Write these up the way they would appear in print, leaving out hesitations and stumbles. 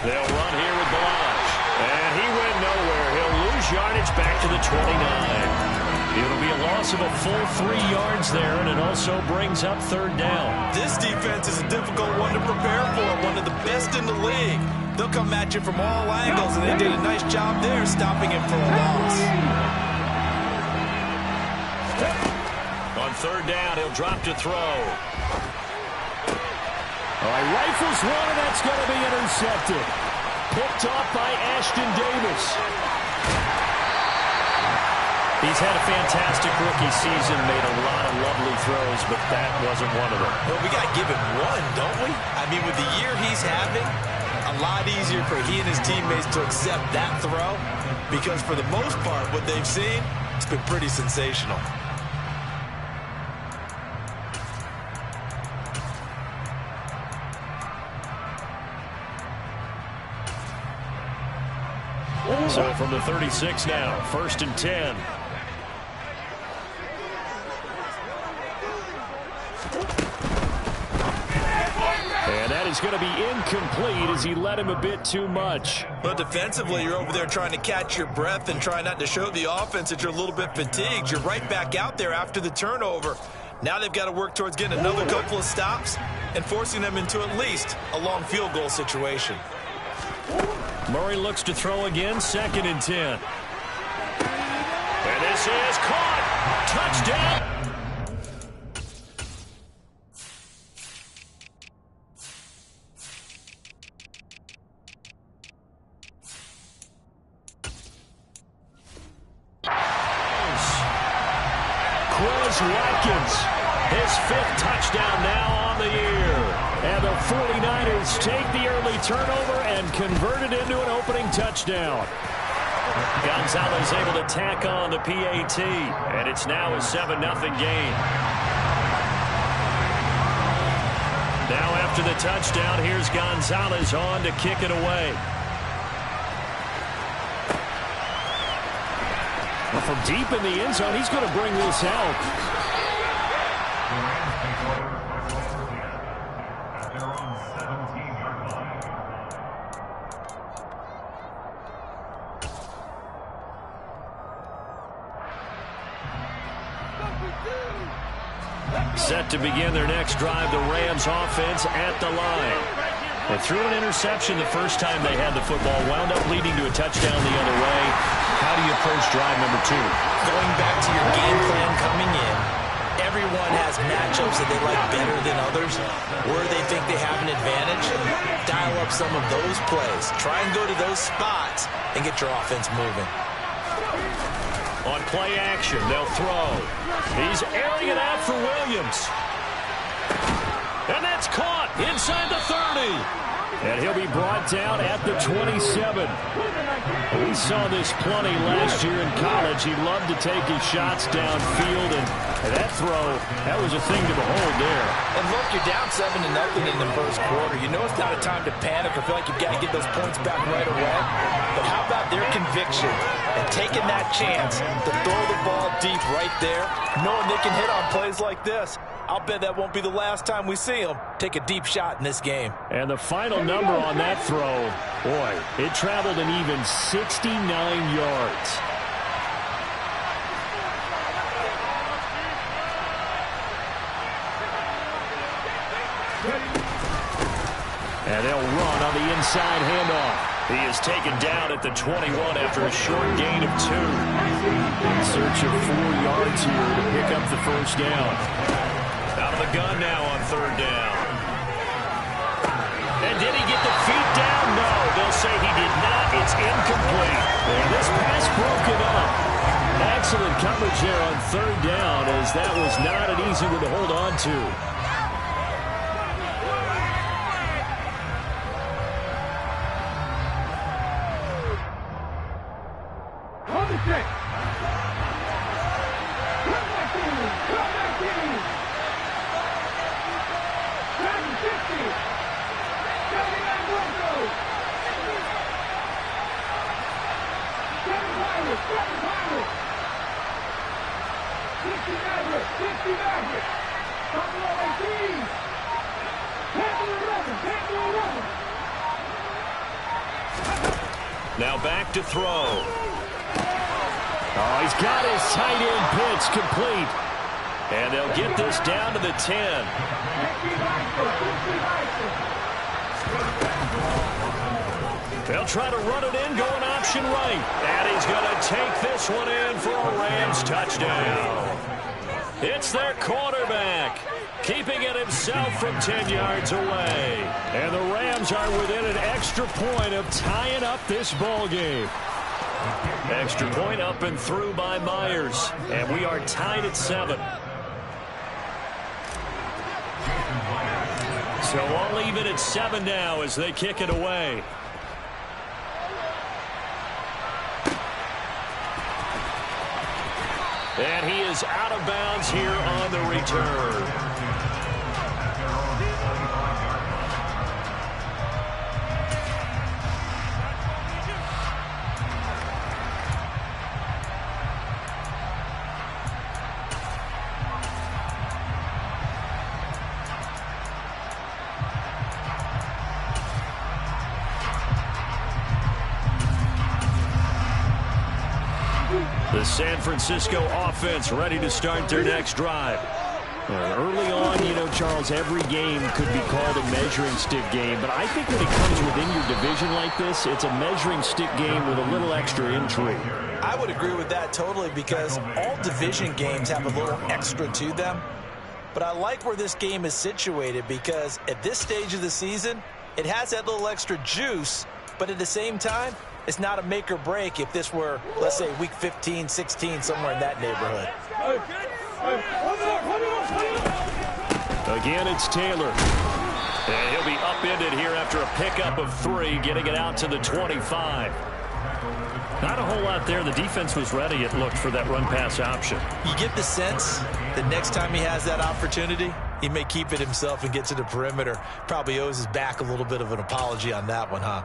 They'll run here with Blanche. And he went nowhere. He'll lose yardage back to the 29. It'll be a loss of a full 3 yards there, and it also brings up third down. This defense is a difficult one to prepare for, one of the best in the league. They'll come at you from all angles, and they did a nice job there stopping him for a loss. On third down, he'll drop to throw. All right, rifles one, and that's going to be intercepted. Picked off by Ashton Davis. He's had a fantastic rookie season, made a lot of lovely throws, but that wasn't one of them. Well, we got to give him one, don't we? I mean, with the year he's having, a lot easier for he and his teammates to accept that throw, because for the most part, what they've seen, it's been pretty sensational. So from the 36 now, 1st and 10. And that is going to be incomplete as he led him a bit too much. But defensively, you're over there trying to catch your breath and try not to show the offense that you're a little bit fatigued. You're right back out there after the turnover. Now they've got to work towards getting another couple of stops and forcing them into at least a long field goal situation. Murray looks to throw again, 2nd and 10. And this is caught. Touchdown. Watkins, his 5th touchdown now on the year. And the 49ers take the early turnover and convert it into an opening touchdown. Gonzalez able to tack on the PAT, and it's now a 7-0 game. Now after the touchdown, here's Gonzalez on to kick it away. Well, from deep in the end zone, he's going to bring this out. Set to begin their next drive, the Rams offense at the line. They threw an interception the first time they had the football, wound up leading to a touchdown the other way. How do you approach drive number 2? Going back to your game plan coming in, everyone has matchups that they like better than others, where they think they have an advantage. Dial up some of those plays. Try and go to those spots and get your offense moving. On play action, they'll throw. He's airing it out for Williams. And that's caught inside the 30. And he'll be brought down at the 27. We saw this plenty last year in college. He loved to take his shots downfield, and that throw, that was a thing to behold there. And look, you're down 7-0 in the first quarter. You know it's not a time to panic or feel like you've got to get those points back right away. But how about their conviction and taking that chance to throw the ball deep right there, knowing they can hit on plays like this? I'll bet that won't be the last time we see him take a deep shot in this game. And the final number on that throw, boy, it traveled an even 69 yards. And they'll run on the inside handoff. He is taken down at the 21 after a short gain of 2. In search of 4 yards here to pick up the first down. Out of the gun now on third down. And did he get the feet down? No, they'll say he did not. It's incomplete. And this pass broken up. Excellent coverage there on third down, as that was not an easy one to hold on to. Now back to throw. Oh, he's got his tight end pitch complete. And they'll get this down to the 10. They'll try to run it in, going option right. And he's going to take this one in for a Rams touchdown. It's their quarterback, keeping it himself from 10 yards away. And the Rams are within an extra point of tying up this ball game. Extra point up and through by Myers. And we are tied at 7. So all even at 7 now as they kick it away. And he is out of bounds here on the return. The San Francisco offense ready to start their next drive. Early on, you know, Charles, every game could be called a measuring stick game. But I think when it comes within your division like this, it's a measuring stick game with a little extra intrigue. I would agree with that totally because all division games have a little extra to them. But I like where this game is situated because at this stage of the season, it has that little extra juice. But at the same time, it's not a make or break if this were, let's say, week 15, 16, somewhere in that neighborhood. Again, it's Taylor. And he'll be upended here after a pickup of 3, getting it out to the 25. Not a whole lot there. The defense was ready, it looked, for that run-pass option. You get the sense that next time he has that opportunity, he may keep it himself and get to the perimeter. Probably owes his back a little bit of an apology on that one, huh?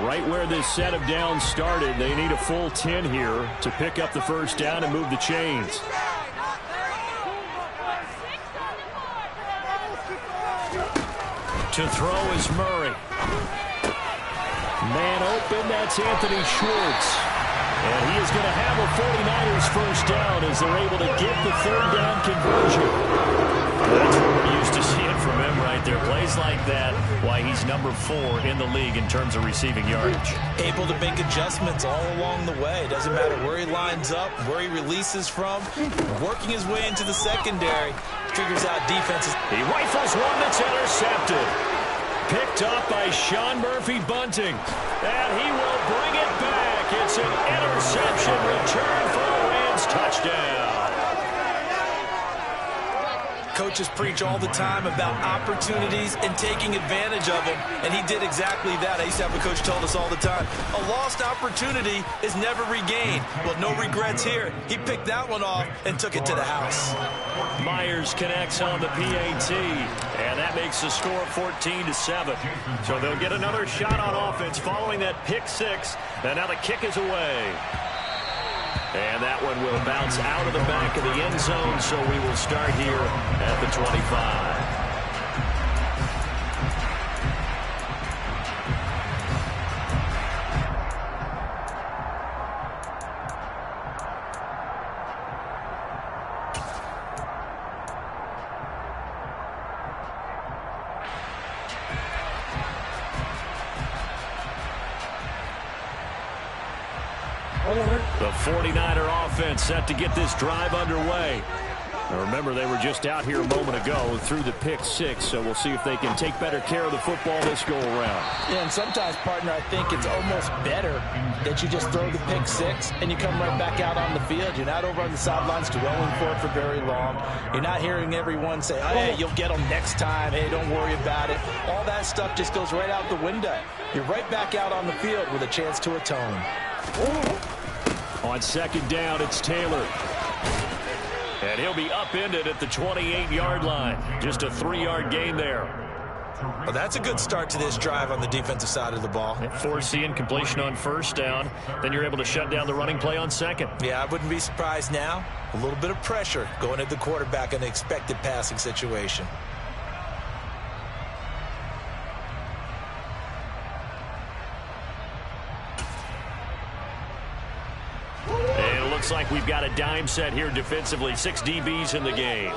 Right where this set of downs started, they need a full 10 here to pick up the first down and move the chains. To throw is Murray. Man open, that's Anthony Schwartz. And he is going to have a 49ers first down as they're able to get the third down conversion. That's what we're used to seeing from him right there. Plays like that, why he's number 4 in the league in terms of receiving yardage. Able to make adjustments all along the way. Doesn't matter where he lines up, where he releases from. Working his way into the secondary. Figures out defenses. He rifles one that's intercepted. Picked up by Sean Murphy-Bunting. And he will bring it back. It's an interception return for a Rams touchdown. Coaches preach all the time about opportunities and taking advantage of them, and he did exactly that. I used to have a coach told us all the time, a lost opportunity is never regained. Well, no regrets here. He picked that one off and took it to the house. Myers connects on the PAT, and that makes the score 14-7. So they'll get another shot on offense following that pick 6, and now the kick is away. And that one will bounce out of the back of the end zone, so we will start here at the 25. The 49er offense set to get this drive underway. Now remember, they were just out here a moment ago through the pick 6, so we'll see if they can take better care of the football this go-around. Yeah, and sometimes, partner, I think it's almost better that you just throw the pick 6 and you come right back out on the field. You're not over on the sidelines dwelling for it for very long. You're not hearing everyone say, oh, hey, you'll get them next time. Hey, don't worry about it. All that stuff just goes right out the window. You're right back out on the field with a chance to atone. On second down, it's Taylor. And he'll be upended at the 28-yard line. Just a 3-yard gain there. Well, that's a good start to this drive on the defensive side of the ball. Forcing completion on first down. Then you're able to shut down the running play on second. Yeah, I wouldn't be surprised now. A little bit of pressure going at the quarterback in an expected passing situation. looks like we've got a dime set here defensively. 6 DBs in the game.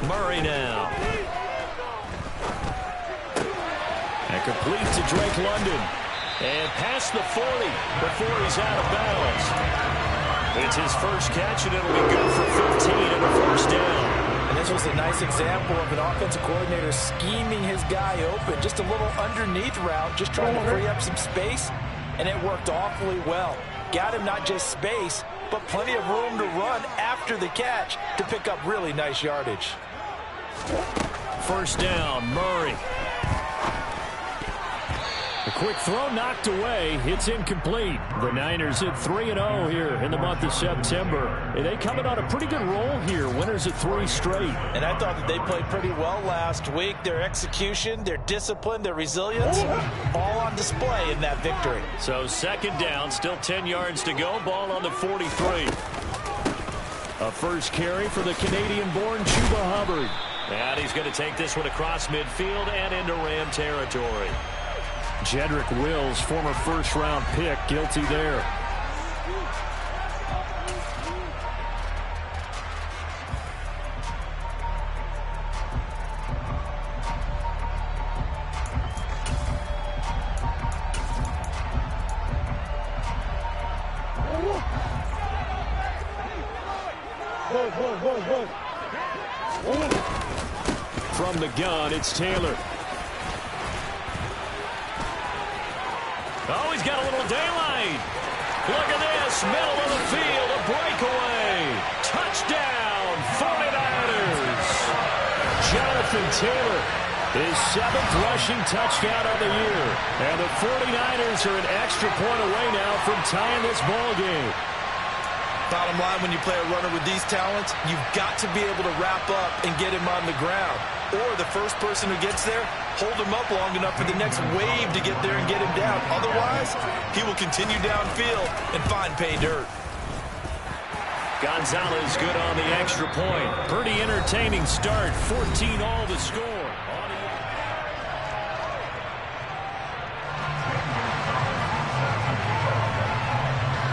Murray now. And complete to Drake London. And past the 40 before he's out of bounds. It's his first catch, and it'll be good for 15 and a first down. And this was a nice example of an offensive coordinator scheming his guy open. Just a little underneath route, just trying to free up some space, and it worked awfully well. Got him not just space, but plenty of room to run after the catch to pick up really nice yardage. First down, Murray. A quick throw knocked away. It's incomplete. The Niners at 3-0 here in the month of September. And they coming on a pretty good roll here. Winners at 3 straight. And I thought that they played pretty well last week. Their execution, their discipline, their resilience, all on display in that victory. So second down, still 10 yards to go. Ball on the 43. A first carry for the Canadian-born Chuba Hubbard. And he's going to take this one across midfield and into Ram territory. Jedrick Wills, former first-round pick, guilty there. From the gun, it's Taylor. Oh, he's got a little daylight. Look at this. Middle of the field. A breakaway. Touchdown, 49ers. Jonathan Taylor, his 7th rushing touchdown of the year. And the 49ers are an extra point away now from tying this ball game. Bottom line, when you play a runner with these talents, you've got to be able to wrap up and get him on the ground. Or the first person who gets there, hold him up long enough for the next wave to get there and get him down. Otherwise, he will continue downfield and find pay dirt. Gonzalez good on the extra point. Pretty entertaining start. 14 all to score.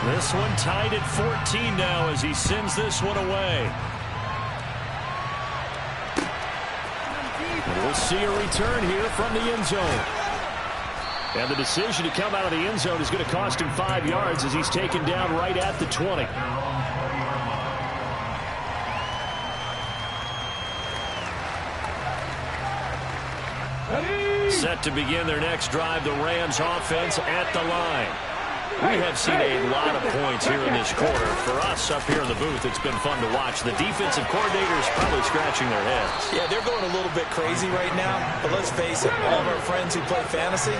This one tied at 14 now as he sends this one away. And we'll see a return here from the end zone. And the decision to come out of the end zone is going to cost him 5 yards as he's taken down right at the 20. Set to begin their next drive, the Rams offense at the line. We have seen a lot of points here in this quarter. For us up here in the booth, it's been fun to watch. The defensive coordinators probably scratching their heads. Yeah, they're going a little bit crazy right now. But let's face it, all of our friends who play fantasy,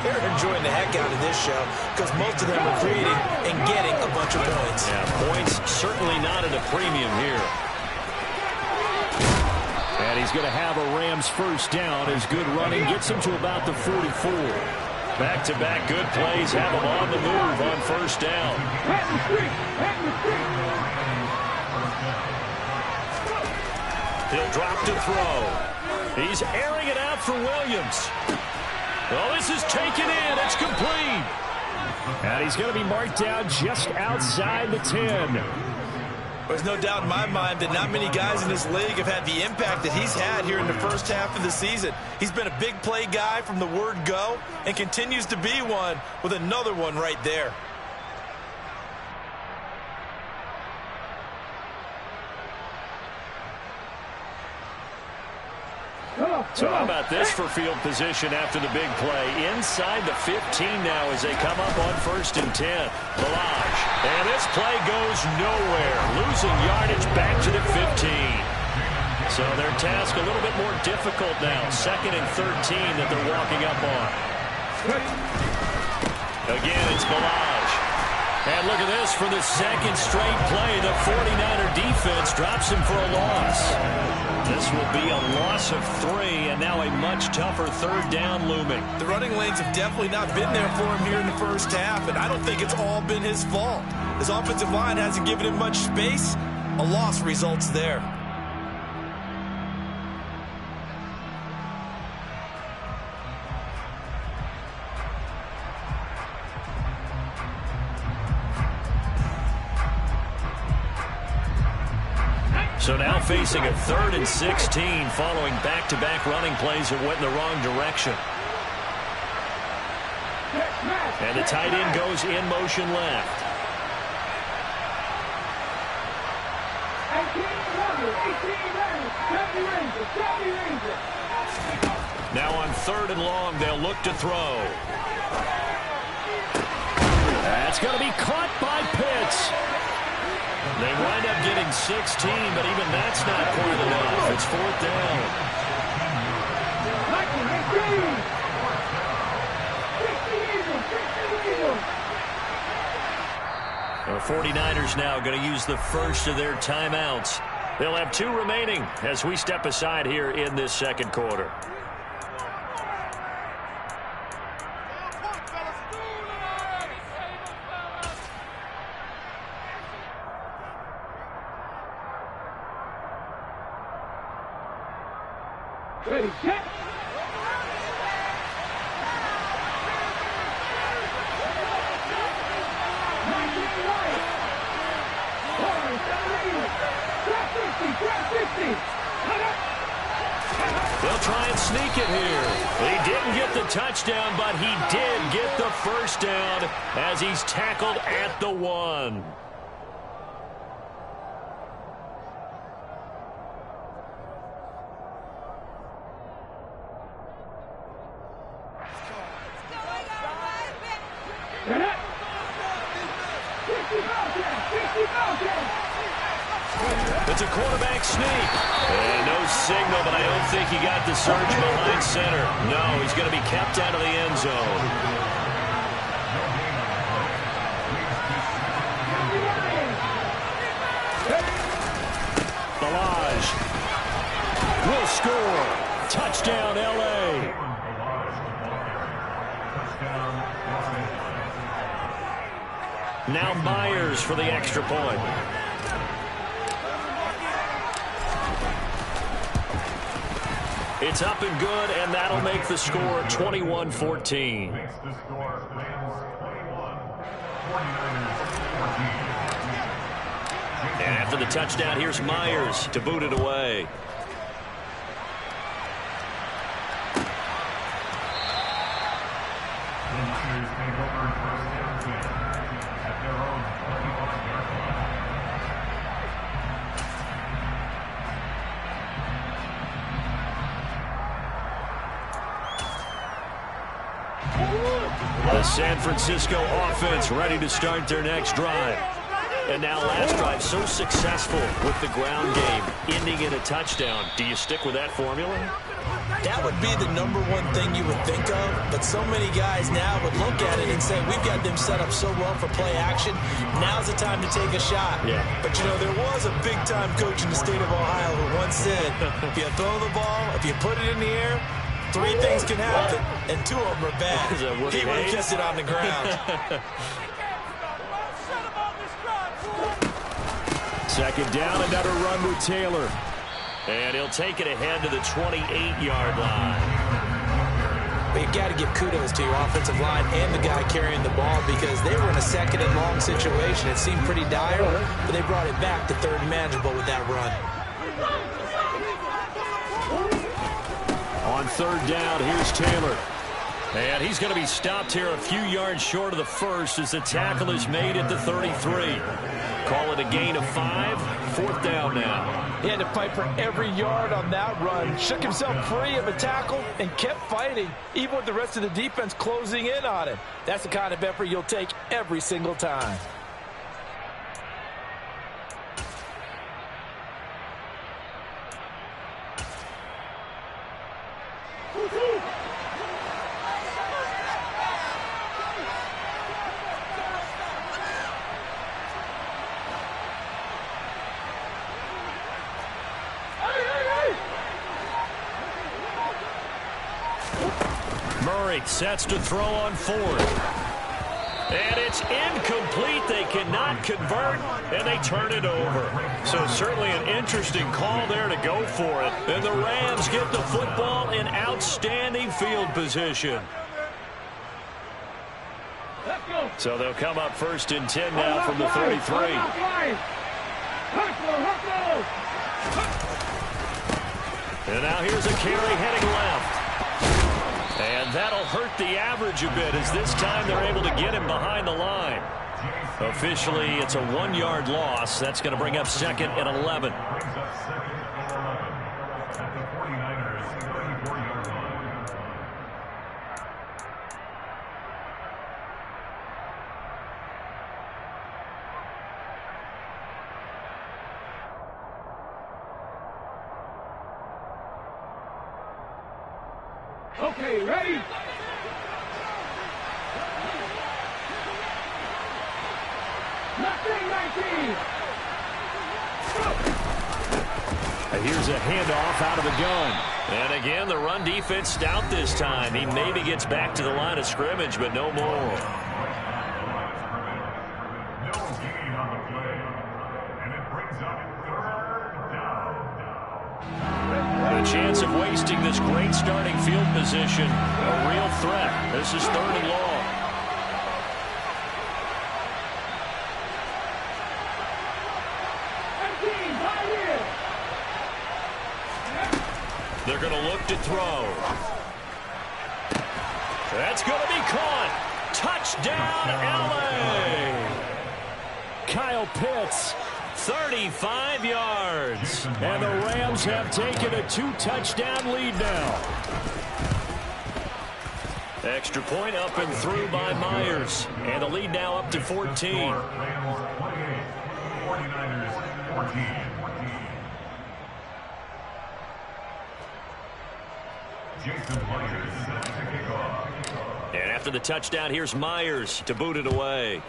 they're enjoying the heck out of this show because most of them are creating and getting a bunch of points. Yeah, points certainly not at a premium here. And he's going to have a Rams first down as good running gets him to about the 44. Back-to-back good plays have him on the move on first down. He'll drop to throw. He's airing it out for Williams. Oh, this is taken in. It's complete. And he's going to be marked down just outside the 10. There's no doubt in my mind that not many guys in this league have had the impact that he's had here in the first half of the season. He's been a big play guy from the word go and continues to be one with another one right there. So how about this for field position after the big play? Inside the 15 now as they come up on 1st and 10. Balaj. And this play goes nowhere. Losing yardage back to the 15. So their task a little bit more difficult now. 2nd and 13 that they're walking up on. Again, it's Balaj. And look at this for the 2nd straight play. The 49er defense drops him for a loss. This will be a loss of 3, and now a much tougher 3rd down looming. The running lanes have definitely not been there for him here in the first half, and I don't think it's all been his fault. His offensive line hasn't given him much space. A loss results there. So now facing a 3rd and 16 following back-to-back running plays that went in the wrong direction. And the tight end goes in motion left. Now on 3rd and long, they'll look to throw. That's going to be caught by Pitts. They wind up getting 16, but even that's not quite enough. It's 4th down. The 49ers now going to use the first of their timeouts. They'll have 2 remaining as we step aside here in this second quarter. Ready, set. They'll try and sneak it here. He didn't get the touchdown, but he did get the first down as he's tackled at the 1. It's a quarterback sneak. And no signal, but I don't think he got the surge behind center. No, he's going to be kept out of the end zone. Balaj will score. Touchdown, L.A. Now Myers for the extra point. It's up and good, and that'll make the score 21-14. And after the touchdown, here's Myers to boot it away. The San Francisco offense ready to start their next drive. And now last drive so successful with the ground game, ending in a touchdown. Do you stick with that formula? That would be the #1 thing you would think of, but so many guys now would look at it and say, we've got them set up so well for play action, now's the time to take a shot. Yeah. But, you know, there was a big-time coach in the state of Ohio who once said, if you throw the ball, if you put it in the air, 3 things can happen, and 2 of them are bad. He would have kissed it on the ground. Second down, another run with Taylor. And he'll take it ahead to the 28-yard line. But you've got to give kudos to your offensive line and the guy carrying the ball because they were in a 2nd and long situation. It seemed pretty dire, but they brought it back to 3rd and manageable with that run. On 3rd down, here's Taylor. And he's going to be stopped here a few yards short of the first as the tackle is made at the 33. Call it a gain of 5. 4th down now. He had to fight for every yard on that run. Shook himself free of a tackle and kept fighting, even with the rest of the defense closing in on him. That's the kind of effort you'll take every single time. Sets to throw on 4th. And it's incomplete. They cannot convert, and they turn it over. So certainly an interesting call there to go for it. And the Rams get the football in outstanding field position. So they'll come up 1st and 10 now from the 33. And now here's a carry heading left. And that'll hurt the average a bit as this time they're able to get him behind the line. Officially, it's a 1-yard loss. That's going to bring up 2nd and 11. Okay, ready? Here's a handoff out of the gun. And again, the run defense stout this time. He maybe gets back to the line of scrimmage, but no more. The chance of wasting this great starting field position, a real threat. This is 3rd and long. They're going to look to throw. That's going to be caught. Touchdown, LA. Kyle Pitts. 35 yards. And the Rams have taken a 2-touchdown lead now. Extra point up and through by Myers. And the lead now up to 14. 49ers 14. And after the touchdown, here's Myers to boot it away.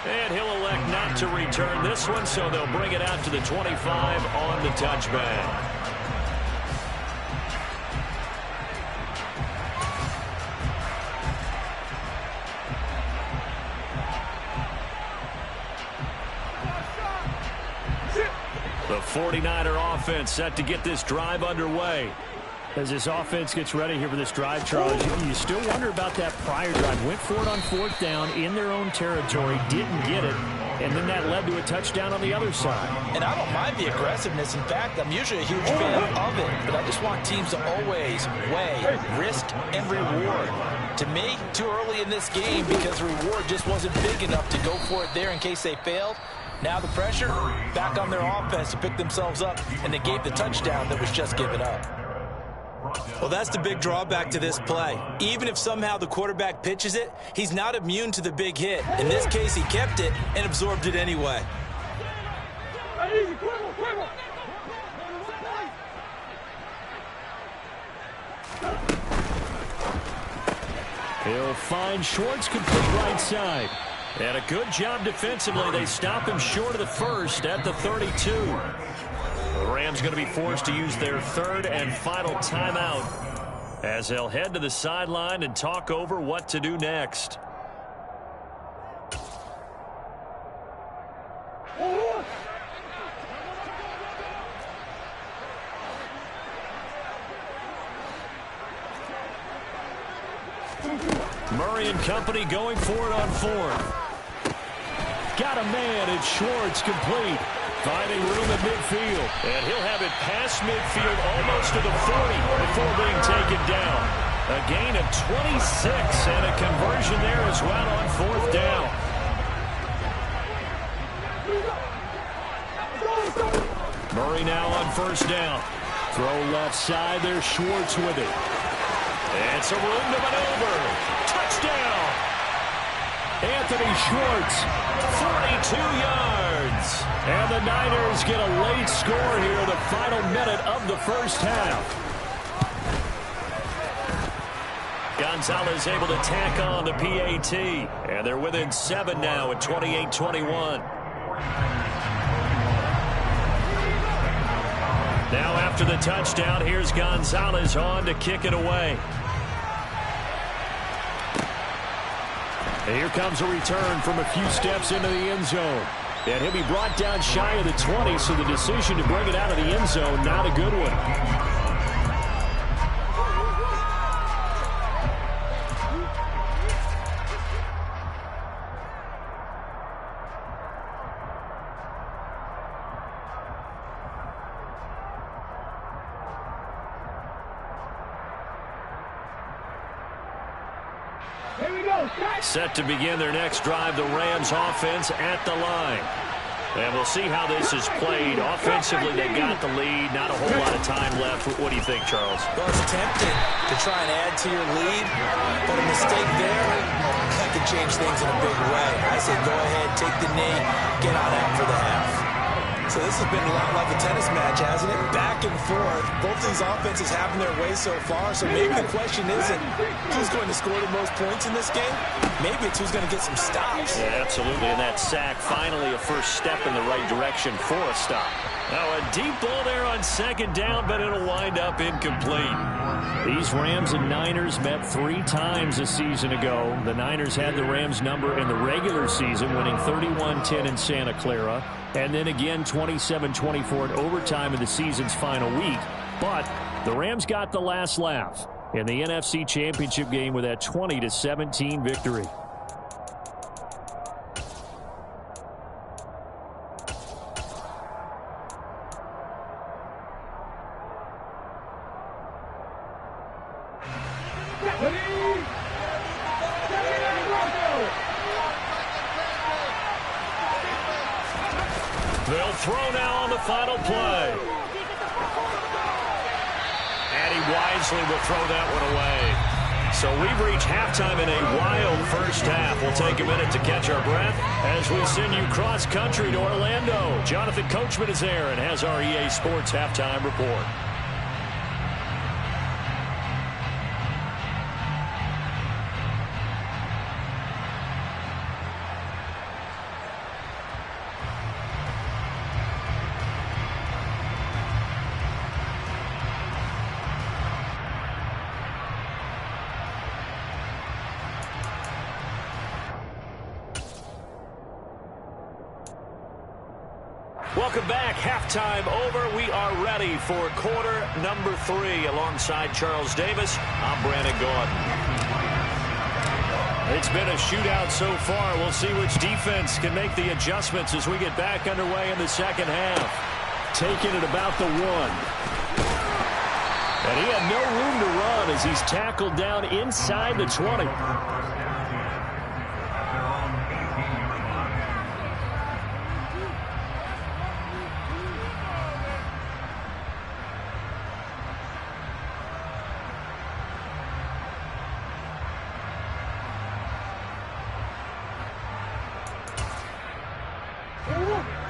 And he'll elect not to return this one, so they'll bring it out to the 25 on the touchback. The 49er offense set to get this drive underway. As this offense gets ready here for this drive, Charles, you still wonder about that prior drive. Went for it on 4th down in their own territory, didn't get it, and then that led to a touchdown on the other side. And I don't mind the aggressiveness. In fact, I'm usually a huge fan of it, but I just want teams to always weigh risk and reward. To me, too early in this game because the reward just wasn't big enough to go for it there in case they failed. Now the pressure back on their offense to pick themselves up and negate the touchdown that was just given up. Well, that's the big drawback to this play. Even if somehow the quarterback pitches it, he's not immune to the big hit. In this case, he kept it and absorbed it anyway. He'll find Schwartz complete right side. And a good job defensively. They stop him short of the first at the 32. The Rams going to be forced to use their 3rd and final timeout as they'll head to the sideline and talk over what to do next. Murray and company going for it on 4th. Got a man, and Schwartz complete. Finding room at midfield. And he'll have it past midfield almost to the 40 before being taken down. A gain of 26 and a conversion there as well on 4th down. Murray now on 1st down. Throw left side. There's Schwartz with it. And some room to maneuver. Touchdown! Anthony Schwartz. 42 yards. And the Niners get a late score here in the final minute of the first half. Gonzalez able to tack on the PAT. And they're within 7 now at 28-21. Now after the touchdown, here's Gonzalez on to kick it away. And here comes a return from a few steps into the end zone. And he'll be brought down shy of the 20, so the decision to bring it out of the end zone, not a good one. Set to begin their next drive, the Rams offense at the line. And we'll see how this is played. Offensively, they got the lead. Not a whole lot of time left. What do you think, Charles? Well, it's tempting to try and add to your lead, but a mistake there, that could change things in a big way. I say go ahead, take the knee, get on out for the half. So this has been a lot like a tennis match, hasn't it? Back and forth. Both these offenses having their way so far. So maybe the question isn't who's going to score the most points in this game. Maybe it's who's going to get some stops. Yeah, absolutely. And that sack, finally a first step in the right direction for a stop. Now a deep ball there on second down, but it'll wind up incomplete. These Rams and Niners met 3 times a season ago. The Niners had the Rams number in the regular season, winning 31-10 in Santa Clara. And then again 27-24 in overtime in the season's final week. But the Rams got the last laugh in the NFC Championship game with that 20-17 victory. They'll throw now on the final play. And he wisely will throw that one away. So we've reached halftime in a wild first half. We'll take a minute to catch our breath as we send you cross-country to Orlando. Jonathan Coachman is there and has our EA Sports halftime report. Welcome back. Halftime over. We are ready for quarter number 3. Alongside Charles Davis, I'm Brandon Gordon. It's been a shootout so far. We'll see which defense can make the adjustments as we get back underway in the second half. Taking it about the 1. And he had no room to run as he's tackled down inside the 20.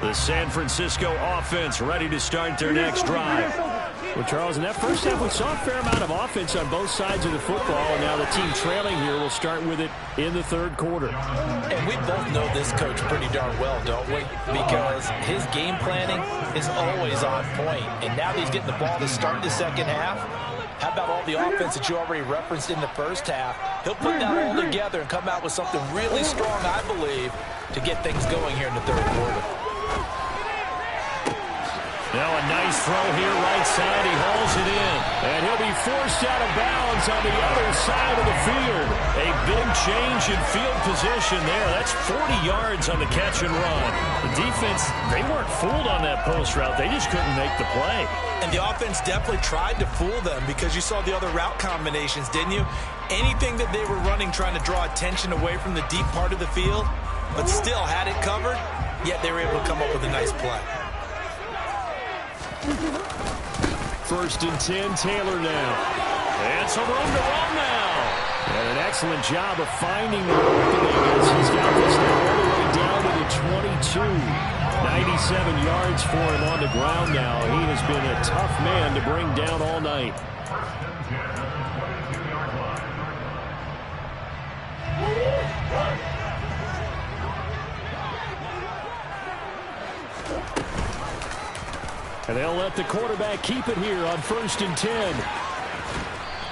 The San Francisco offense ready to start their next drive. Well, Charles, in that first half, we saw a fair amount of offense on both sides of the football, and now the team trailing here will start with it in the third quarter. And we both know this coach pretty darn well, don't we? Because his game planning is always on point. And now that he's getting the ball to start the second half, how about all the offense that you already referenced in the first half? He'll put that all together and come out with something really strong, I believe, to get things going here in the third quarter. Now a nice throw here right side. He hauls it in. And he'll be forced out of bounds on the other side of the field. A big change in field position there. That's 40 yards on the catch and run. The defense, they weren't fooled on that post route. They just couldn't make the play. And the offense definitely tried to fool them because you saw the other route combinations, didn't you? Anything that they were running trying to draw attention away from the deep part of the field, but still had it covered, yet they were able to come up with a nice play. First and 10, Taylor now. And some room to run now. And an excellent job of finding the opening as he's got this now all the way down to the 22. 97 yards for him on the ground now. He has been a tough man to bring down all night. And they'll let the quarterback keep it here on first and 10.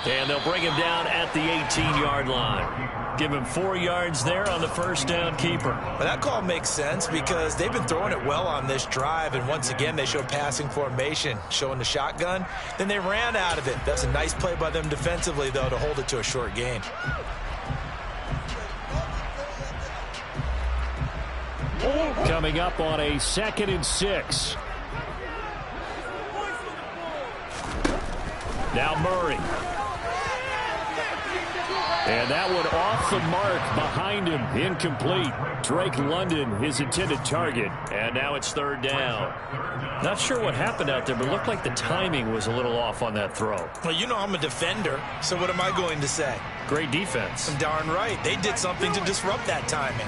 And they'll bring him down at the 18-yard line. Give him 4 yards there on the first down keeper. Well, that call makes sense because they've been throwing it well on this drive, and once again they show passing formation, showing the shotgun. Then they ran out of it. That's a nice play by them defensively, though, to hold it to a short gain. Coming up on a 2nd and 6. Now Murray. And that one off the mark behind him. Incomplete. Drake London, his intended target. And now it's third down. Not sure what happened out there, but it looked like the timing was a little off on that throw. Well, you know I'm a defender, so what am I going to say? Great defense. Darn right. They did something to disrupt that timing.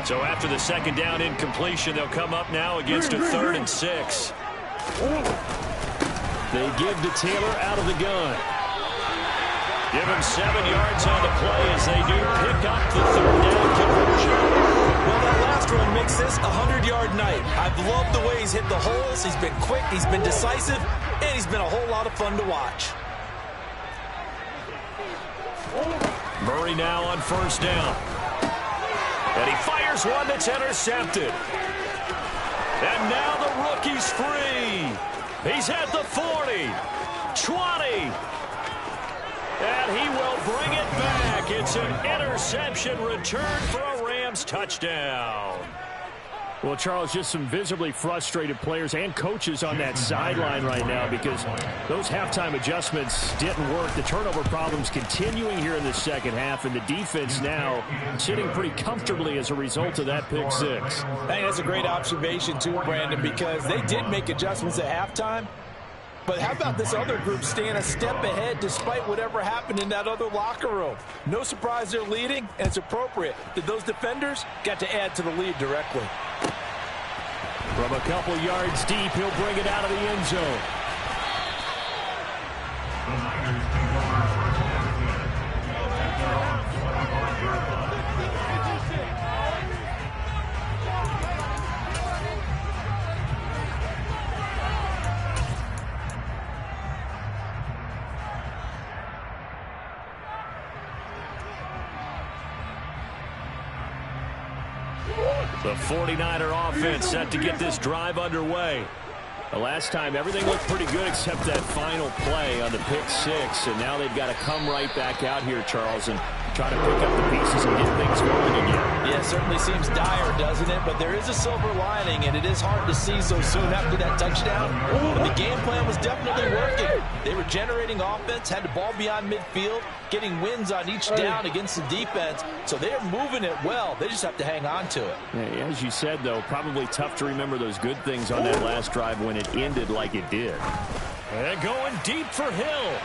So after the second down incompletion, they'll come up now against a 3rd and 6. They give to Taylor out of the gun. Give him 7 yards on the play as they do pick up the 3rd down conversion. Well, that last run makes this a 100-yard night. I've loved the way he's hit the holes. He's been quick, he's been decisive, and he's been a whole lot of fun to watch. Murray now on 1st down. And he fires one that's intercepted. And now the rookie's free. He's at the 40, 20. And he will bring it back. It's an interception return for a Rams touchdown. Well, Charles, just some visibly frustrated players and coaches on that sideline right now because those halftime adjustments didn't work. The turnover problems continuing here in the second half, and the defense now sitting pretty comfortably as a result of that pick 6. I think that's a great observation, too, Brandon, because they did make adjustments at halftime. But how about this other group staying a step ahead despite whatever happened in that other locker room? No surprise they're leading, and it's appropriate that those defenders got to add to the lead directly. From a couple yards deep, he'll bring it out of the end zone. The 49er offense set to get this drive underway. The last time, everything looked pretty good except that final play on the pick 6. And now they've got to come right back out here, Charles, and try to pick up the pieces and get things going again. Yeah, it certainly seems dire, doesn't it? But there is a silver lining, and it is hard to see so soon after that touchdown. But the game plan was definitely working. They were generating offense, had the ball beyond midfield, getting wins on each down against the defense. So they are moving it well. They just have to hang on to it. Yeah, as you said, though, probably tough to remember those good things on that last drive when it ended like it did. And going deep for Hill.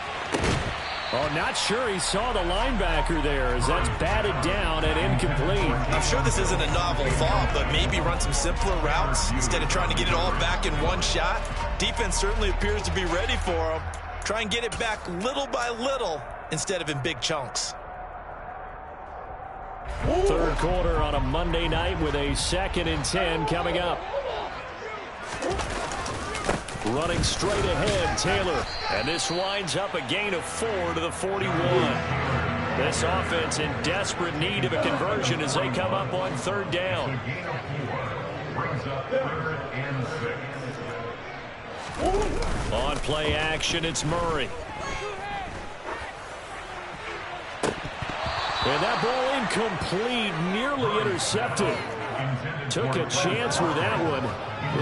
Oh, not sure he saw the linebacker there as that's batted down and incomplete. I'm sure this isn't a novel thought, but maybe run some simpler routes instead of trying to get it all back in one shot. Defense certainly appears to be ready for him. Try and get it back little by little instead of in big chunks. Third quarter on a Monday night with a 2nd and 10 coming up. Running straight ahead, Taylor. And this winds up a gain of 4 to the 41. This offense in desperate need of a conversion as they come up on 3rd down. On play action, it's Murray. And that ball incomplete, nearly intercepted. Took a chance with that one.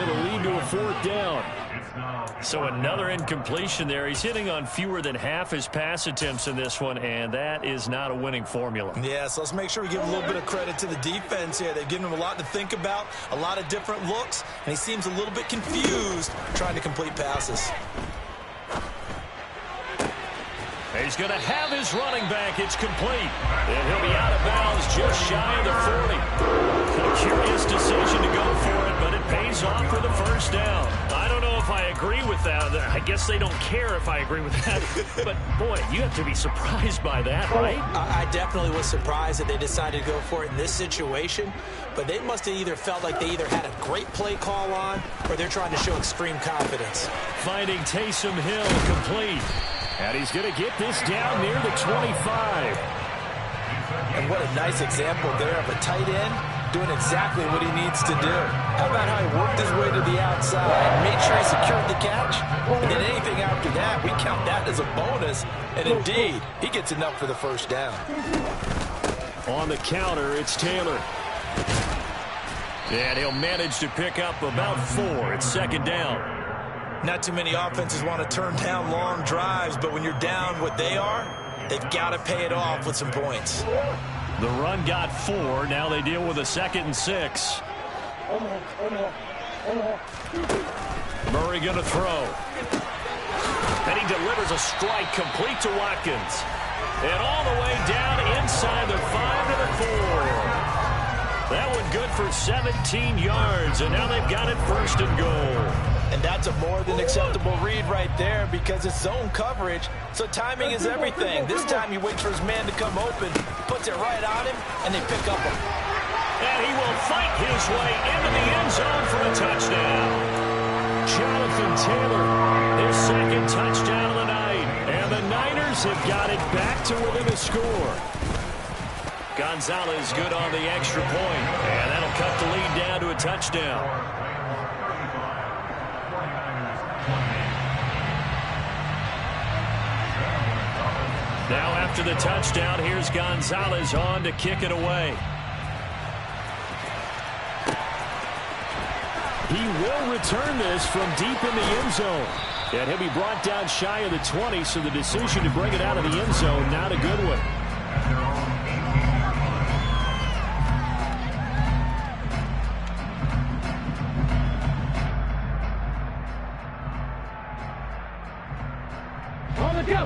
It'll lead to a 4th down. So another incompletion there. He's hitting on fewer than half his pass attempts in this one, and that is not a winning formula. Yeah, so let's make sure we give a little bit of credit to the defense here. They've given him a lot to think about, a lot of different looks, and he seems a little bit confused trying to complete passes. He's going to have his running back. It's complete. And he'll be out of bounds just shy of the 40. A curious decision to go for it, but it pays off for the 1st down. I don't know if I agree with that. I guess they don't care if I agree with that. But, boy, you have to be surprised by that, right? I definitely was surprised that they decided to go for it in this situation. But they must have either felt like they either had a great play call on or they're trying to show extreme confidence. Finding Taysom Hill complete. And he's going to get this down near the 25. And what a nice example there of a tight end doing exactly what he needs to do. How about how he worked his way to the outside, made sure he secured the catch, and then anything after that, we count that as a bonus. And indeed, he gets enough for the 1st down. On the counter, it's Taylor. And he'll manage to pick up about 4. It's 2nd down. Not too many offenses want to turn down long drives, but when you're down what they are, they've got to pay it off with some points. The run got 4. Now they deal with a 2nd and 6. Murray going to throw. And he delivers a strike complete to Watkins. And all the way down inside the 5 to the 4. That one good for 17 yards, and now they've got it 1st and goal. And that's a more than acceptable read right there because it's zone coverage, so timing is everything. This time he waits for his man to come open, puts it right on him, and they pick up him. And he will fight his way into the end zone for a touchdown. Jonathan Taylor, his 2nd touchdown of the night. And the Niners have got it back to within a score. Gonzalez good on the extra point, and that'll cut the lead down to a touchdown. Now after the touchdown, here's Gonzalez on to kick it away. He will return this from deep in the end zone. And he'll be brought down shy of the 20, so the decision to bring it out of the end zone, not a good one.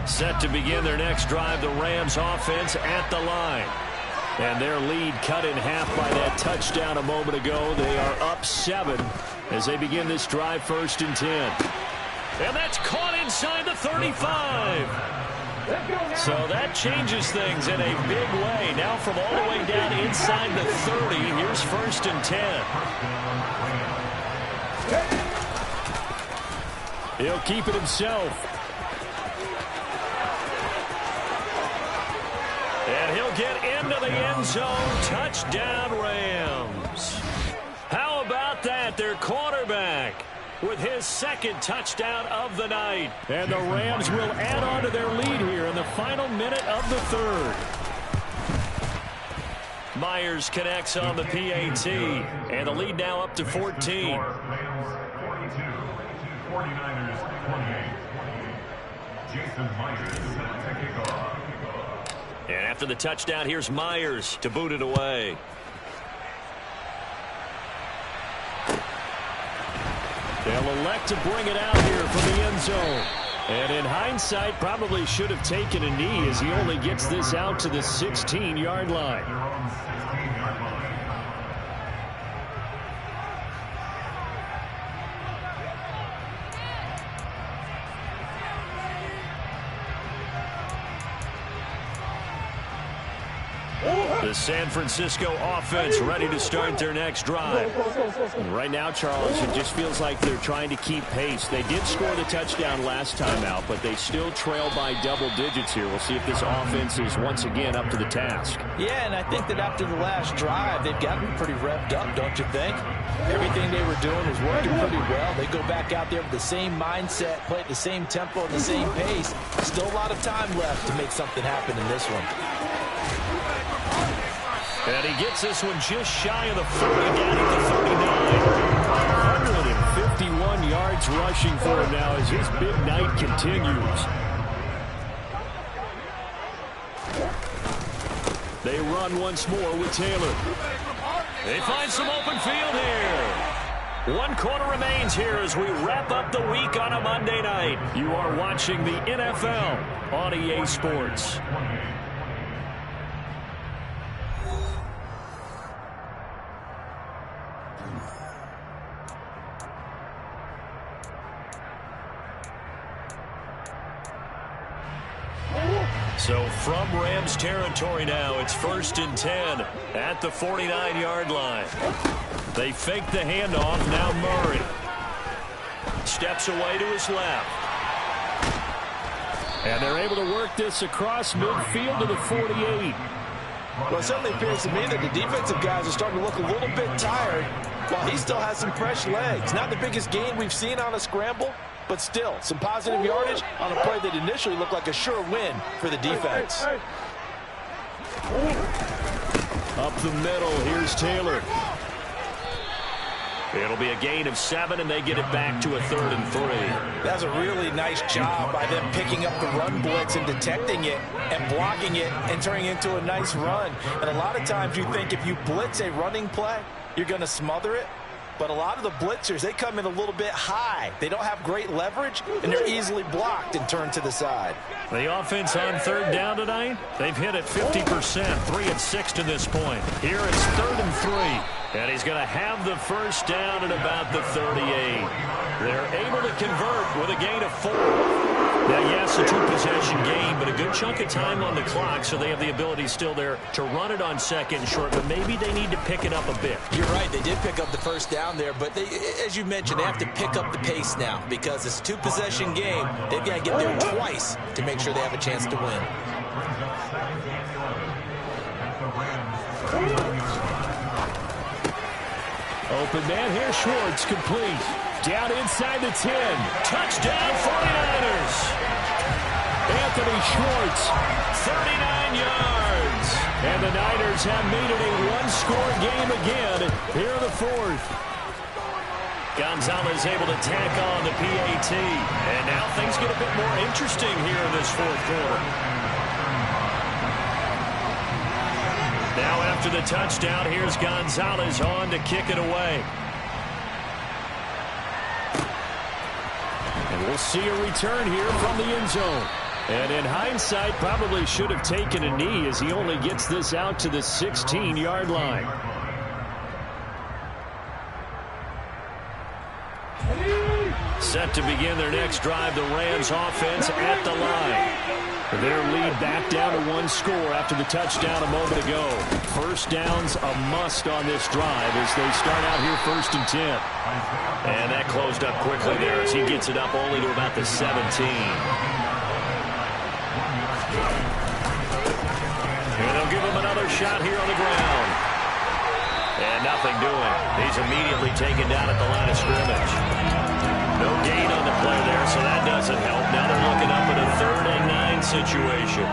Set to begin their next drive, the Rams offense at the line. And their lead cut in half by that touchdown a moment ago. They are up 7 as they begin this drive 1st and 10. And that's caught inside the 35. So that changes things in a big way. Now from all the way down inside the 30, here's 1st and 10. He'll keep it himself. And he'll get into the end zone. Touchdown, Rams. How about that? Their quarterback with his 2nd touchdown of the night. And the Rams will add on to their lead here in the final minute of the 3rd. Myers connects on the PAT. And the lead now up to 14. 42, 49ers 28. Jason Myers to kick off. And after the touchdown, here's Myers to boot it away. They'll elect to bring it out here from the end zone. And in hindsight, probably should have taken a knee as he only gets this out to the 16-yard line. The San Francisco offense ready to start their next drive. And right now, Charles, it just feels like they're trying to keep pace. They did score the touchdown last time out, but they still trail by double digits here. We'll see if this offense is once again up to the task. Yeah, and I think that after the last drive, they've gotten pretty revved up, don't you think? Everything they were doing was working pretty well. They go back out there with the same mindset, play at the same tempo, and the same pace. Still a lot of time left to make something happen in this one. And he gets this one just shy of the 40, down at the 39. 151 yards rushing for him now as his big night continues. They run once more with Taylor. They find some open field here. 1 quarter remains here as we wrap up the week on a Monday night. You are watching the NFL on EA Sports. So from Rams territory now, it's 1st and 10 at the 49-yard line. They fake the handoff. Now Murray steps away to his left. And they're able to work this across midfield to the 48. Well, it certainly appears to me that the defensive guys are starting to look a little bit tired while he still has some fresh legs. Not the biggest gain we've seen on a scramble, but still, some positive yardage on a play that initially looked like a sure win for the defense. Up the middle, here's Taylor. It'll be a gain of 7, and they get it back to a 3rd and 3. That's a really nice job by them picking up the run blitz and detecting it and blocking it and turning it into a nice run. And a lot of times you think if you blitz a running play, you're going to smother it. But a lot of the blitzers, they come in a little bit high. They don't have great leverage, and they're easily blocked and turned to the side. The offense on 3rd down tonight, they've hit it 50%, 3 and 6 to this point. Here it's 3rd and 3, and he's going to have the first down at about the 38. They're able to convert with a gain of 4. Now, yes, a 2-possession game, but a good chunk of time on the clock, so they have the ability still there to run it on 2nd and short, but maybe they need to pick it up a bit. You're right. They did pick up the first down there, but they, as you mentioned, they have to pick up the pace now because it's a 2-possession game. They've got to get there twice to make sure they have a chance to win. Open man here, Schwartz, complete. Down inside the 10. Touchdown, 49ers. Anthony Schwartz, 39 yards. And the Niners have made it a one-score game again here in the 4th. Gonzalez able to tack on the PAT. And now things get a bit more interesting here in this 4th quarter. Now after the touchdown, here's Gonzalez on to kick it away. And we'll see a return here from the end zone. And in hindsight, probably should have taken a knee as he only gets this out to the 16-yard line. Set to begin their next drive, the Rams offense at the line. Their lead back down to 1 score after the touchdown a moment ago. First down's a must on this drive as they start out here 1st and 10. And that closed up quickly there as he gets it up only to about the 17. And they'll give him another shot here on the ground. And nothing doing. He's immediately taken down at the line of scrimmage. No gain on the play there, so that doesn't help. Now they're looking up at a 3rd and 9 situation.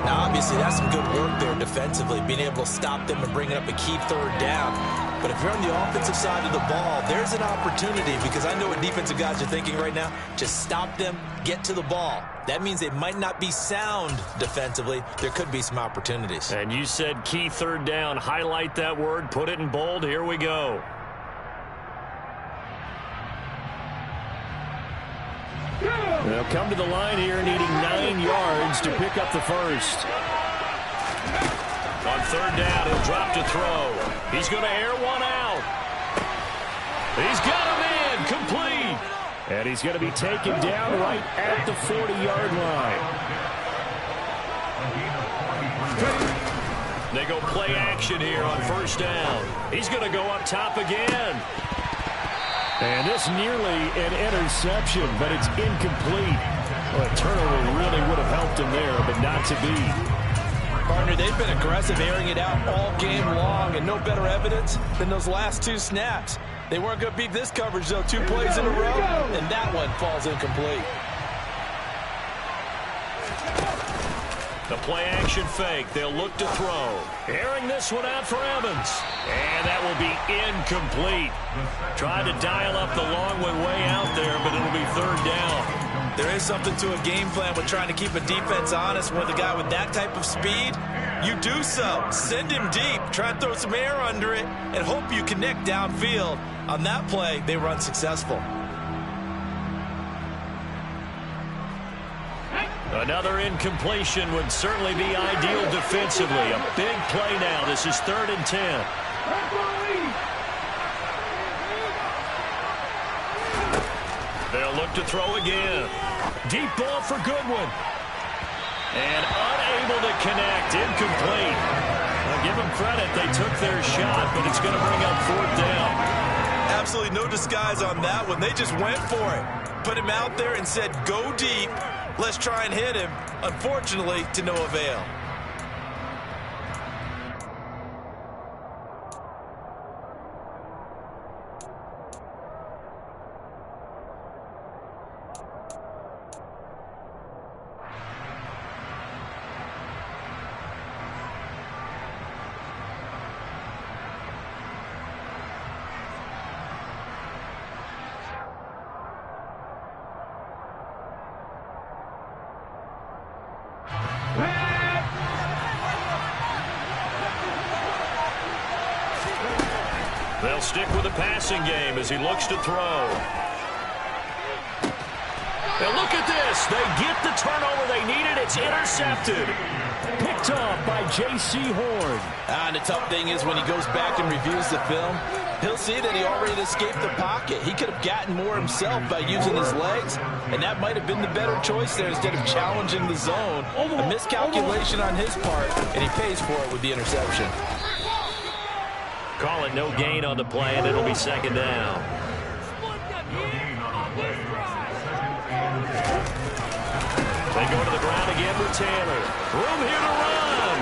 Now, obviously, that's some good work there defensively, being able to stop them and bringing up a key 3rd down. But if you're on the offensive side of the ball, there's an opportunity because I know what defensive guys are thinking right now. Just stop them, get to the ball. That means they might not be sound defensively. There could be some opportunities. And you said key 3rd down. Highlight that word. Put it in bold. Here we go. They'll come to the line here needing 9 yards to pick up the first. On 3rd down, he'll drop to throw. He's going to air one out. He's got him in, complete. And he's going to be taken down right at the 40-yard line. They go play action here on 1st down. He's going to go up top again. And this nearly an interception, but it's incomplete. Well, a turnover really would have helped him there, but not to be. Partner, they've been aggressive, airing it out all game long, and no better evidence than those last 2 snaps. They weren't going to beat this coverage, though, 2 plays in a row, and that one falls incomplete. The play-action fake. They'll look to throw. Airing this one out for Evans. And that will be incomplete. Tried to dial up the long way out there, but it'll be 3rd down. There is something to a game plan with trying to keep a defense honest. With a guy with that type of speed, you do so. Send him deep. Try and throw some air under it and hope you connect downfield. On that play, they were unsuccessful. Another incompletion would certainly be ideal defensively. A big play now. This is 3rd and 10. They'll look to throw again. Deep ball for Goodwin. And unable to connect. Incomplete. I'll give them credit. They took their shot, but it's going to bring up 4th down. Absolutely no disguise on that one. They just went for it. Put him out there and said, go deep. Let's try and hit him. Unfortunately, to no avail. They'll stick with the passing game as he looks to throw. And look at this. They get the turnover they needed. It's intercepted. Picked off by J.C. Horn. And the tough thing is when he goes back and reviews the film, he'll see that he already escaped the pocket. He could have gotten more himself by using his legs, and that might have been the better choice there instead of challenging the zone. A miscalculation on his part, and he pays for it with the interception. Call it no gain on the play, and it'll be second down. They go to the ground again with Taylor. Room here to run.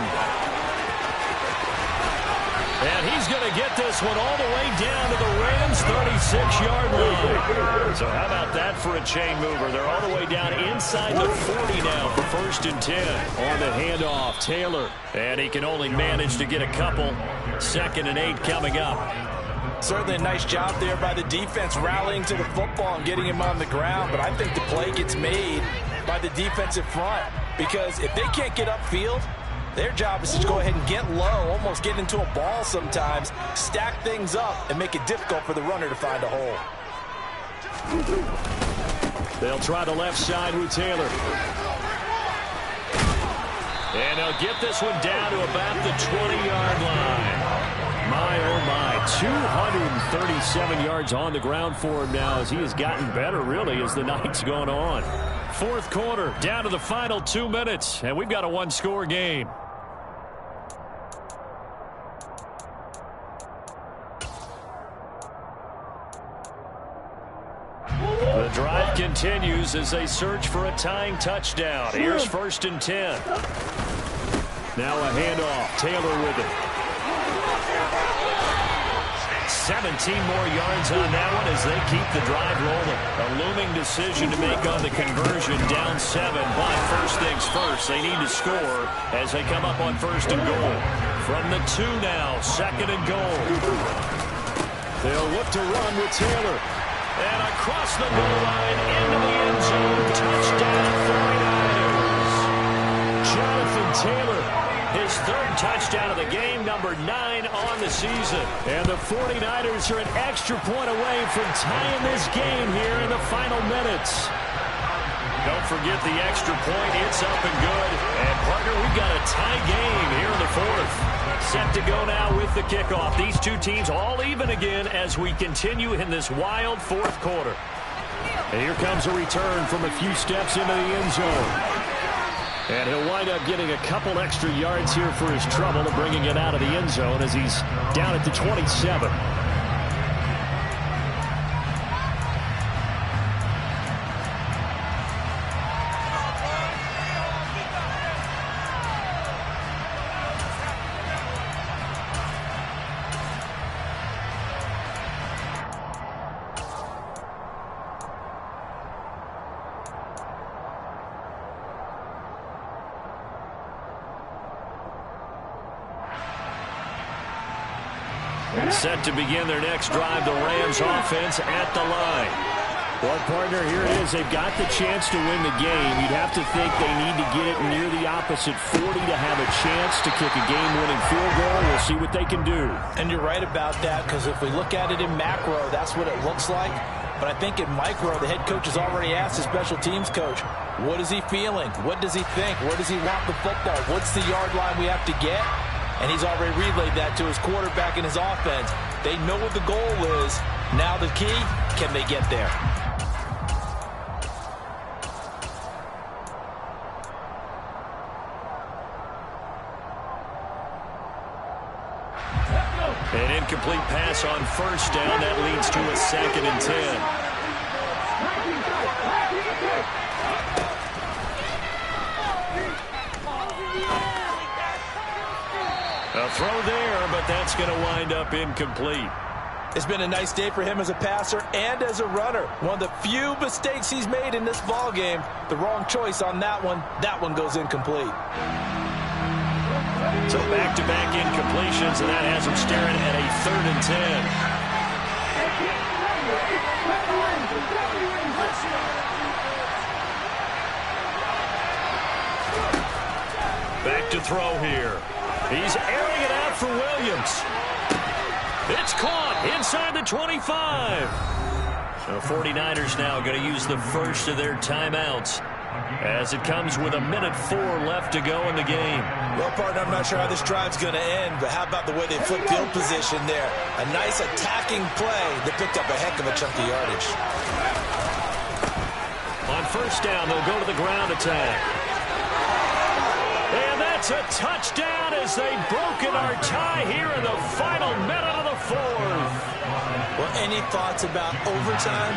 And he's going to get this one all the way down to the Rams' 36-yard line. So how about that for a chain mover? They're all the way down inside the 40 now for 1st and 10. On the handoff, Taylor. And he can only manage to get a couple. 2nd and 8 coming up. Certainly a nice job there by the defense rallying to the football and getting him on the ground. But I think the play gets made by the defensive front, because if they can't get upfield, their job is to go ahead and get low, almost get into a ball sometimes, stack things up, and make it difficult for the runner to find a hole. They'll try the left side with Taylor. And they'll get this one down to about the 20-yard line. My, oh my, 237 yards on the ground for him now as he has gotten better, really, as the night's gone on. 4th quarter, down to the final 2 minutes, and we've got a one-score game. The drive continues as they search for a tying touchdown. Here's 1st and 10. Now a handoff. Taylor with it. 17 more yards on that one as they keep the drive rolling. A looming decision to make on the conversion, down 7. But first things first, they need to score as they come up on 1st and goal. From the 2 now, 2nd and goal. They'll look to run with Taylor. And across the goal line into the end zone. Touchdown 49ers. Jonathan Taylor. His 3rd touchdown of the game, number 9 on the season. And the 49ers are an extra point away from tying this game here in the final minutes. Don't forget the extra point. It's up and good. And, partner, we've got a tie game here in the 4th. Set to go now with the kickoff. These two teams all even again as we continue in this wild 4th quarter. And here comes a return from a few steps into the end zone. And he'll wind up getting a couple extra yards here for his trouble of bringing it out of the end zone as he's down at the 27. Set to begin their next drive, the Rams offense at the line. Well, partner, here it is. They've got the chance to win the game. You'd have to think they need to get it near the opposite 40 to have a chance to kick a game-winning field goal. We'll see what they can do. And you're right about that, because if we look at it in macro, that's what it looks like. But I think in micro, the head coach has already asked the special teams coach, what is he feeling? What does he think? Where does he want the football? What's the yard line we have to get? And he's already relayed that to his quarterback and his offense. They know what the goal is. Now the key, can they get there? An incomplete pass on 1st down. That leads to a 2nd and 10. A throw there, but that's going to wind up incomplete. It's been a nice day for him as a passer and as a runner. One of the few mistakes he's made in this ball game. The wrong choice on that one. That one goes incomplete. So back-to-back incompletions, and that has him staring at a 3rd and 10. Back to throw here. He's airing it out for Williams. It's caught inside the 25. So 49ers now going to use the first of their timeouts as it comes with 1:04 left to go in the game. Well, partner, I'm not sure how this drive's going to end, but how about the way they flip field position there? A nice attacking play that picked up a heck of a chunk of yardage. On first down, they'll go to the ground attack. And that's a touchdown as they've broken our tie here in the final minute of the fourth. Well, any thoughts about overtime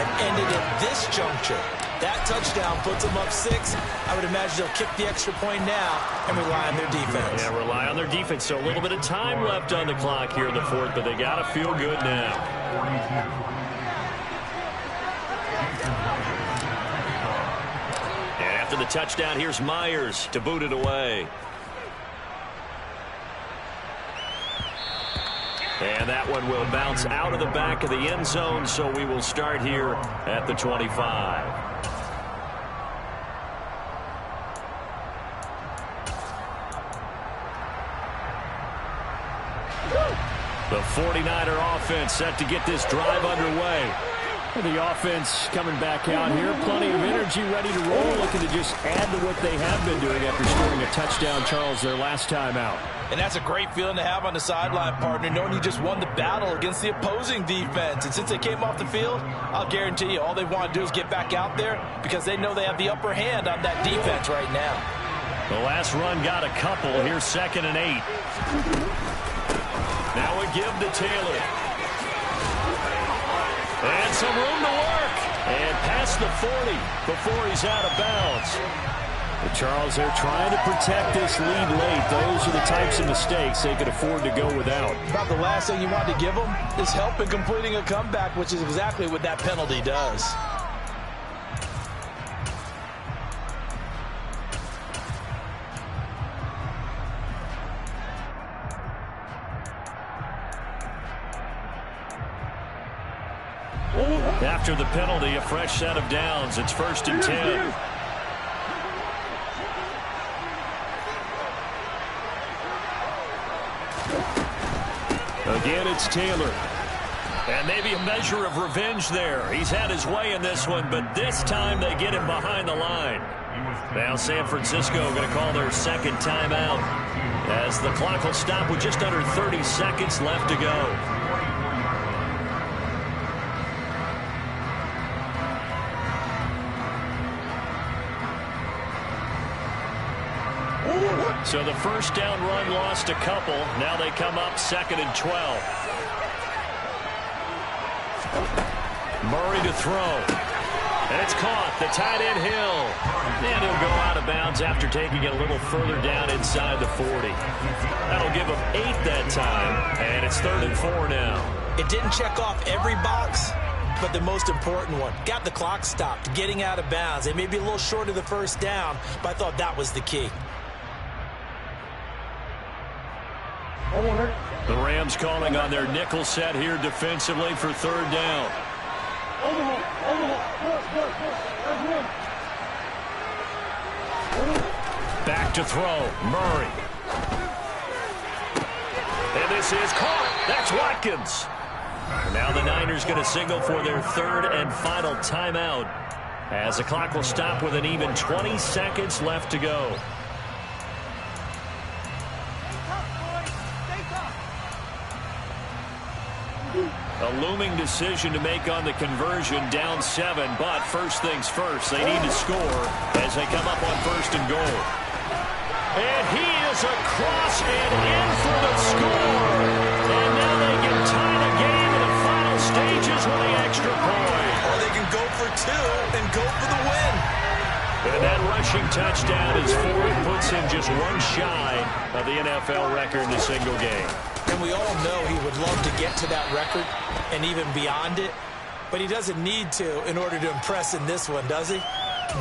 have ended at this juncture. That touchdown puts them up 6. I would imagine they'll kick the extra point now and rely on their defense. Yeah, rely on their defense. So a little bit of time left on the clock here in the fourth, but they got to feel good now. 42. And after the touchdown, here's Myers to boot it away. And that one will bounce out of the back of the end zone, so we will start here at the 25. The 49er offense set to get this drive underway. The offense coming back out here. Plenty of energy, ready to roll, looking to just add to what they have been doing after scoring a touchdown, Charles, their last time out. And that's a great feeling to have on the sideline, partner, knowing you just won the battle against the opposing defense. And since they came off the field, I'll guarantee you all they want to do is get back out there because they know they have the upper hand on that defense right now. The last run got a couple. Here's 2nd and 8. Now a give to Taylor. And some room to work. And past the 40 before he's out of bounds. But Charles, they're trying to protect this lead late. Those are the types of mistakes they could afford to go without. About the last thing you want to give them is help in completing a comeback, which is exactly what that penalty does. After the penalty, a fresh set of downs. It's 1st and 10. Again, it's Taylor. And maybe a measure of revenge there. He's had his way in this one, but this time they get him behind the line. Now San Francisco going to call their 2nd timeout as the clock will stop with just under 30 seconds left to go. So the first down run lost a couple. Now they come up 2nd and 12. Murray to throw. And it's caught. The tight end Hill. And he'll go out of bounds after taking it a little further down inside the 40. That'll give him 8 that time. And it's 3rd and 4 now. It didn't check off every box, but the most important one. Got the clock stopped, getting out of bounds. They may be a little short of the first down, but I thought that was the key. The Rams calling on their nickel set here defensively for 3rd down. Back to throw. Murray. And this is caught. That's Watkins. Now the Niners going to signal for their 3rd and final timeout as the clock will stop with an even 20 seconds left to go. A looming decision to make on the conversion, down 7, but first things first, they need to score as they come up on 1st and goal. And he is across and in for the score. And now they can tie the game in the final stages with the extra point. Or they can go for 2 and go for the win. And that rushing touchdown is 4. It puts him just 1 shy of the NFL record in a single game. And we all know he would love to get to that record and even beyond it, but he doesn't need to in order to impress in this one, does he?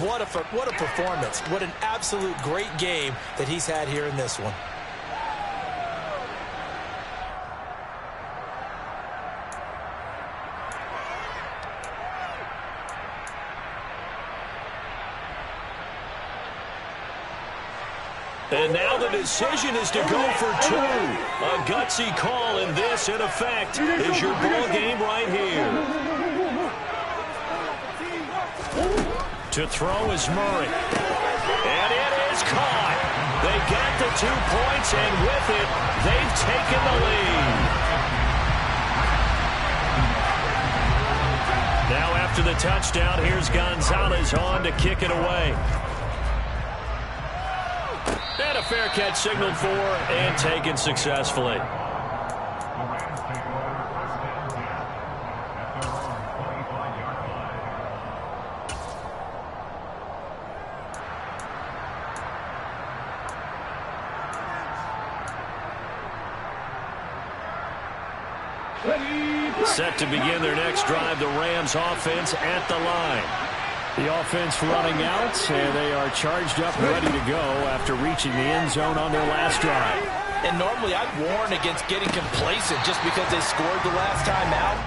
What a performance. What an absolute great game that he's had here in this one. And now the decision is to go for two. A gutsy call, and this, in effect, is your ball game right here. To throw is Murray. And it is caught. They got the 2 points, and with it, they've taken the lead. Now after the touchdown, here's Gonzalez on to kick it away. And a fair catch signaled for and taken successfully. Set to begin their next drive, the Rams offense at the line. The offense running out, and they are charged up and ready to go after reaching the end zone on their last drive. And normally I'd warn against getting complacent just because they scored the last time out.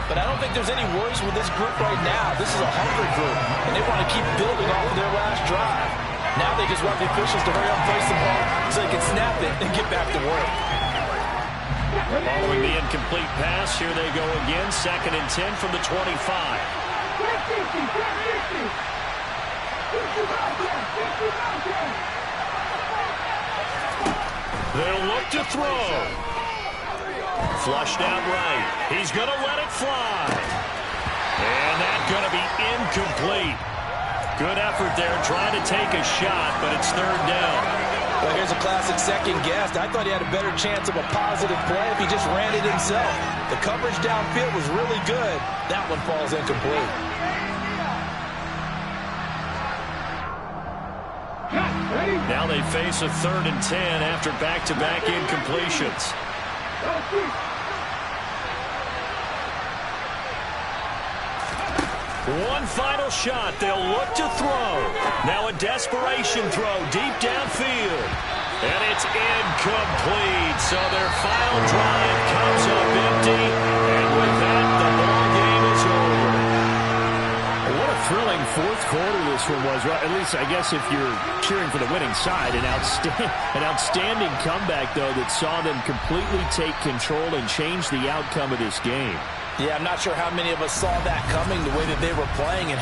But I don't think there's any worries with this group right now. This is a hungry group, and they want to keep building off of their last drive. Now they just want the officials to hurry up and place the ball so they can snap it and get back to work. Following the incomplete pass, here they go again. 2nd and 10 from the 25. They'll look to throw. Flushed out right. He's going to let it fly. And that's going to be incomplete. Good effort there trying to take a shot, but it's 3rd down. Well, here's a classic second guess. I thought he had a better chance of a positive play if he just ran it himself. The coverage downfield was really good. That one falls incomplete. Now they face a 3rd and 10 after back-to-back incompletions. One final shot. They'll look to throw. Now a desperation throw deep downfield. And it's incomplete. So their final drive comes up empty. And with that, the ball game is over. What a thrilling 4th quarter this one was. At least, I guess, if you're cheering for the winning side. An outstanding comeback, though, that saw them completely take control and change the outcome of this game. Yeah, I'm not sure how many of us saw that coming the way that they were playing and